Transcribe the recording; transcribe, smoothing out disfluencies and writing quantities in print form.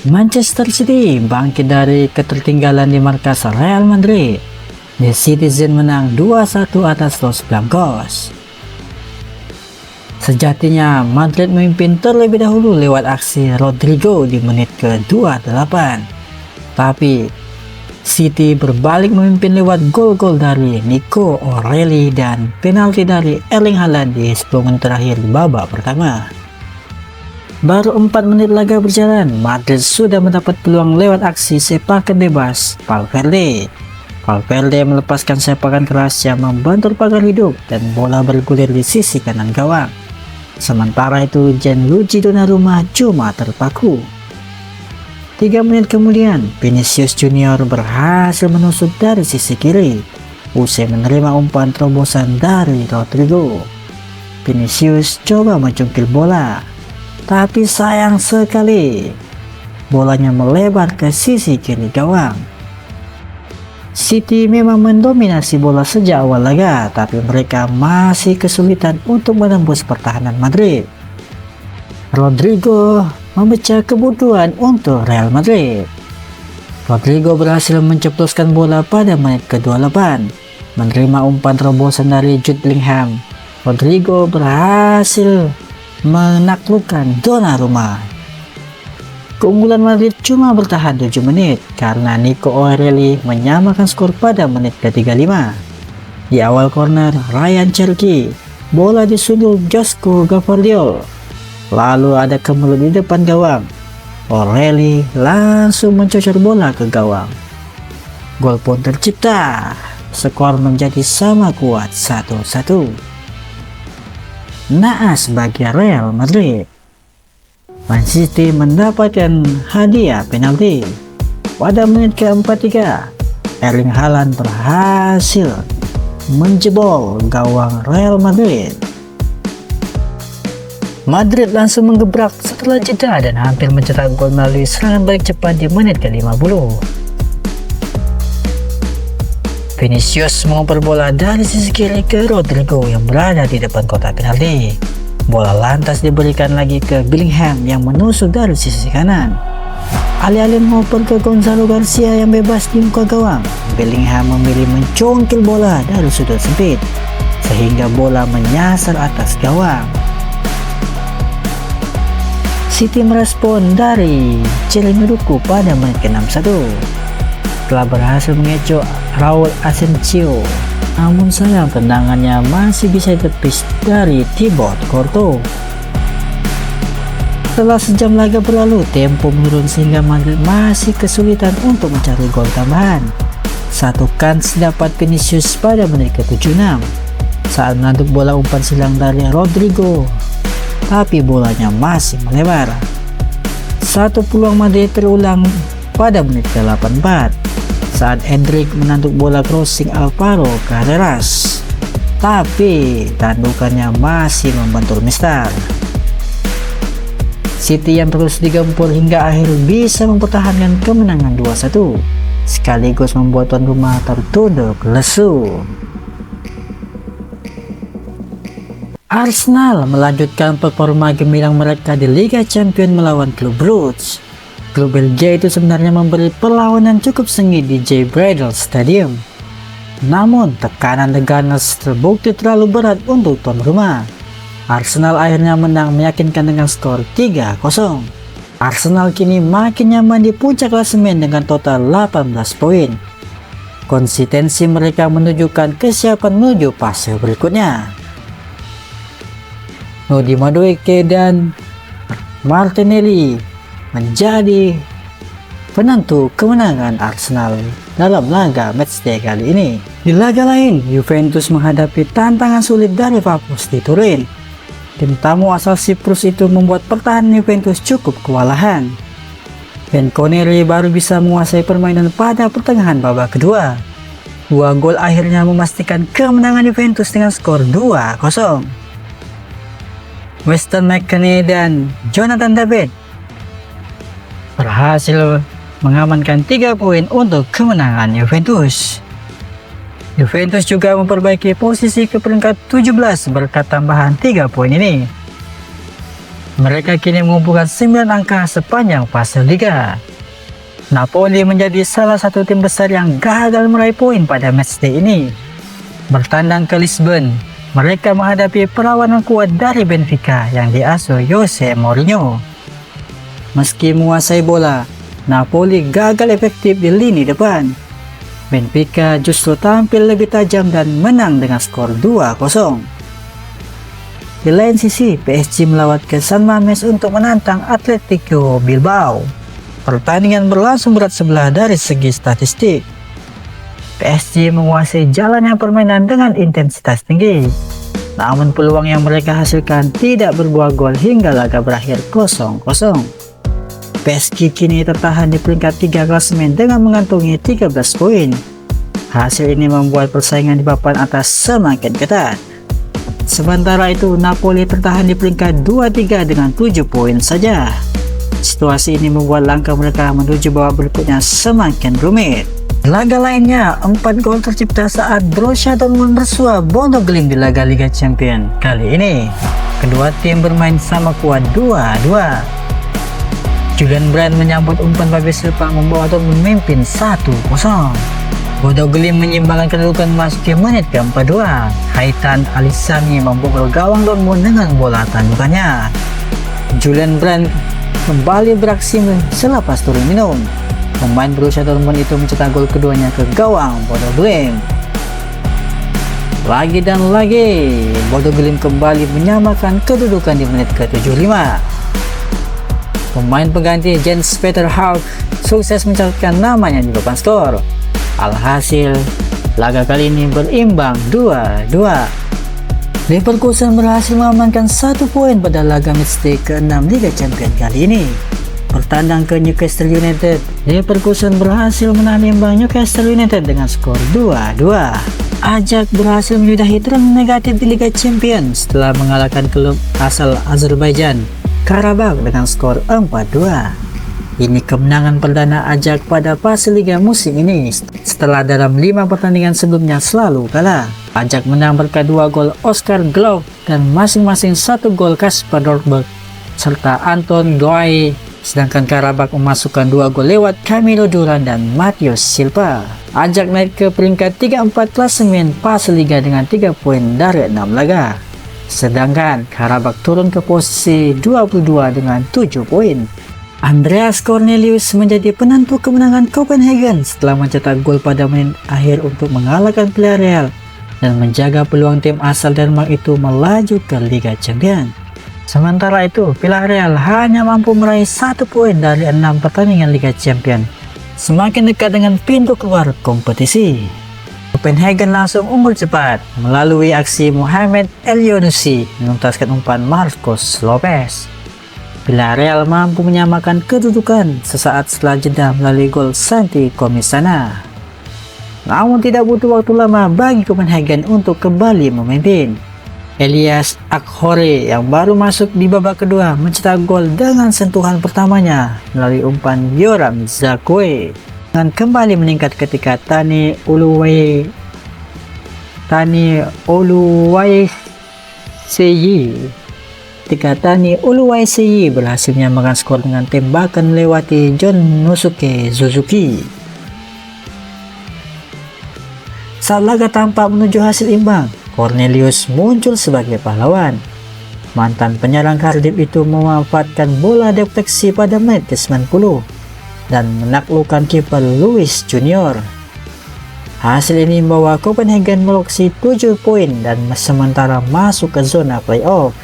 Manchester City bangkit dari ketertinggalan di markas Real Madrid. The Citizen menang 2-1 atas Los Blancos. Sejatinya Madrid memimpin terlebih dahulu lewat aksi Rodrigo di menit ke-28. Tapi City berbalik memimpin lewat gol-gol dari Nico O'Reilly dan penalti dari Erling Haaland di 10 menit terakhir di babak pertama. Baru 4 menit laga berjalan, Madrid sudah mendapat peluang lewat aksi sepakan bebas Valverde. Valverde melepaskan sepakan keras yang membantu pagar hidup dan bola bergulir di sisi kanan gawang. Sementara itu Gianluigi Donnarumma cuma terpaku. 3 menit kemudian, Vinicius Junior berhasil menusuk dari sisi kiri. Usai menerima umpan terobosan dari Rodrigo, Vinicius coba mencungkil bola. Tapi sayang sekali, bolanya melebar ke sisi kiri gawang. City memang mendominasi bola sejak awal laga, tapi mereka masih kesulitan untuk menembus pertahanan Madrid. Rodrigo memecah kebutuhan untuk Real Madrid. Rodrigo berhasil menceploskan bola pada menit ke-28. Menerima umpan terobosan dari Jude Bellingham, Rodrigo berhasil menaklukkan Donnarumma. Keunggulan Madrid cuma bertahan 7 menit karena Nico O'Reilly menyamakan skor pada menit ke-35. Di awal corner, Ryan Cherki, bola disundul Josko Gvardiol. Lalu ada kemelut di depan gawang. O'Reilly langsung mencocor bola ke gawang. Gol pun tercipta. Skor menjadi sama kuat 1-1. Naas bagi Real Madrid. Man City mendapatkan hadiah penalti. Pada menit ke-43, Erling Haaland berhasil menjebol gawang Real Madrid. Madrid langsung menggebrak setelah jeda dan hampir mencetak gol melalui serangan balik cepat di menit ke-50. Vinicius mengoper bola dari sisi kiri ke Rodrigo yang berada di depan kotak penalti. Bola lantas diberikan lagi ke Bellingham yang menusuk dari sisi kanan. Alih-alih mengoper ke Gonzalo Garcia yang bebas di muka gawang, Bellingham memilih mencongkil bola dari sudut sempit sehingga bola menyasar atas gawang. City merespon dari Celimeruku pada menit ke-61. Telah berhasil mengecoh Raul Asensio, namun sayang tendangannya masih bisa ditepis dari Thibaut Courtois. Setelah sejam laga berlalu, tempo menurun sehingga Madrid masih kesulitan untuk mencari gol tambahan. Satu kans dapat Vinicius pada menit ke-76 saat menanduk bola umpan silang dari Rodrigo, tapi bolanya masih melebar. Satu peluang Madrid terulang pada menit ke-84 saat Endrick menanduk bola crossing Alvaro Carreras, tapi tandukannya masih membentur Mister. City yang terus digempur hingga akhir bisa mempertahankan kemenangan 2-1 sekaligus membuat tuan rumah tertunduk lesu. Arsenal melanjutkan performa gemilang mereka di Liga Champions melawan klub Bruges. Klub Belgia itu sebenarnya memberi perlawanan cukup sengit di J. Bradel Stadium. Namun tekanan The Gunners terbukti terlalu berat untuk tuan rumah. Arsenal akhirnya menang meyakinkan dengan skor 3-0. Arsenal kini makin nyaman di puncak klasemen dengan total 18 poin. Konsistensi mereka menunjukkan kesiapan menuju fase berikutnya. Nodi Madueke dan Martinelli menjadi penentu kemenangan Arsenal dalam laga matchday kali ini. Di laga lain, Juventus menghadapi tantangan sulit dari Vapus di Turin. Tim tamu asal Siprus itu membuat pertahanan Juventus cukup kewalahan. Bianconeri baru bisa menguasai permainan pada pertengahan babak kedua. 2 gol akhirnya memastikan kemenangan Juventus dengan skor 2-0. Weston McKennie dan Jonathan David berhasil mengamankan 3 poin untuk kemenangan Juventus. Juventus juga memperbaiki posisi ke peringkat 17 berkat tambahan 3 poin ini. Mereka kini mengumpulkan 9 angka sepanjang fase Liga. Napoli menjadi salah satu tim besar yang gagal meraih poin pada matchday ini. Bertandang ke Lisbon, mereka menghadapi perlawanan kuat dari Benfica yang diasuh Jose Mourinho. Meski menguasai bola, Napoli gagal efektif di lini depan. Benfica justru tampil lebih tajam dan menang dengan skor 2-0. Di lain sisi, PSG melawat ke San Mamés untuk menantang Atletico Bilbao. Pertandingan berlangsung berat sebelah dari segi statistik. PSG menguasai jalannya permainan dengan intensitas tinggi. Namun peluang yang mereka hasilkan tidak berbuah gol hingga laga berakhir 0-0. PSG kini tertahan di peringkat 3 klasemen dengan mengantongi 13 poin. Hasil ini membuat persaingan di papan atas semakin ketat. Sementara itu, Napoli tertahan di peringkat 2-3 dengan 7 poin saja. Situasi ini membuat langkah mereka menuju babak berikutnya semakin rumit. Laga lainnya, 4 gol tercipta saat Borussia Dortmund bersua Bodo Glimt di laga Liga Champions. Kali ini, kedua tim bermain sama kuat 2-2. Julian Brandt menyambut umpan Fabio Silva membawa Dortmund memimpin 1-0. Bodo Glimt menyimbangkan kedudukan memasuki menit ke-42. Haitham Al-Hissami membobol gawang Dortmund dengan bola tandukannya. Julian Brandt kembali beraksi selepas turun minum. Pemain Borussia Dortmund itu mencetak gol keduanya ke gawang Bodo Glimt. Lagi dan lagi, Bodo Glimt kembali menyamakan kedudukan di menit ke-75. Pemain pengganti Jens Peter Hauck sukses mencatatkan namanya di papan skor. Alhasil, laga kali ini berimbang 2-2. Leverkusen berhasil mengamankan 1 poin pada laga matchday ke-6 Liga Champions kali ini. Bertandang ke Newcastle United, Leverkusen berhasil menahan imbang Newcastle United dengan skor 2-2. Ajax berhasil menyudahi tren negatif di Liga Champions setelah mengalahkan klub asal Azerbaijan, Karabakh dengan skor 4-2. Ini kemenangan perdana Ajax pada fase Liga musim ini setelah dalam 5 pertandingan sebelumnya selalu kalah. Ajax menang berkat 2 gol Oscar Glob dan masing-masing 1 gol Kasper Dolberg serta Anton Doai, sedangkan Karabakh memasukkan 2 gol lewat Camilo Duran dan Matheus Silva. Ajax naik ke peringkat 3-4 klasemen fase Liga dengan 3 poin dari 6 laga. Sedangkan Karabakh turun ke posisi 22 dengan 7 poin. Andreas Cornelius menjadi penentu kemenangan Copenhagen setelah mencetak gol pada menit akhir untuk mengalahkan Villarreal dan menjaga peluang tim asal Denmark itu melaju ke Liga Champions. Sementara itu, Villarreal hanya mampu meraih 1 poin dari 6 pertandingan Liga Champions, semakin dekat dengan pintu keluar kompetisi. Copenhagen langsung unggul cepat melalui aksi Mohamed Elyounoussi menuntaskan umpan Marcos Lopez. Villarreal mampu menyamakan kedudukan sesaat setelah jeda melalui gol Santi Komisana. Namun tidak butuh waktu lama bagi Copenhagen untuk kembali memimpin. Elias Akhore yang baru masuk di babak kedua mencetak gol dengan sentuhan pertamanya melalui umpan Yoram Zakwe, dan kembali meningkat ketika Tani Oluwaseyi berhasil menyamakan skor dengan tembakan melewati Jonosuke Suzuki. Saat laga tampak menuju hasil imbang, Cornelius muncul sebagai pahlawan. Mantan penyerang Cardiff itu memanfaatkan bola defleksi pada menit ke-90 dan menaklukkan kiper Luis Junior. Hasil ini membawa Copenhagen meloksi 7 poin dan sementara masuk ke zona playoff.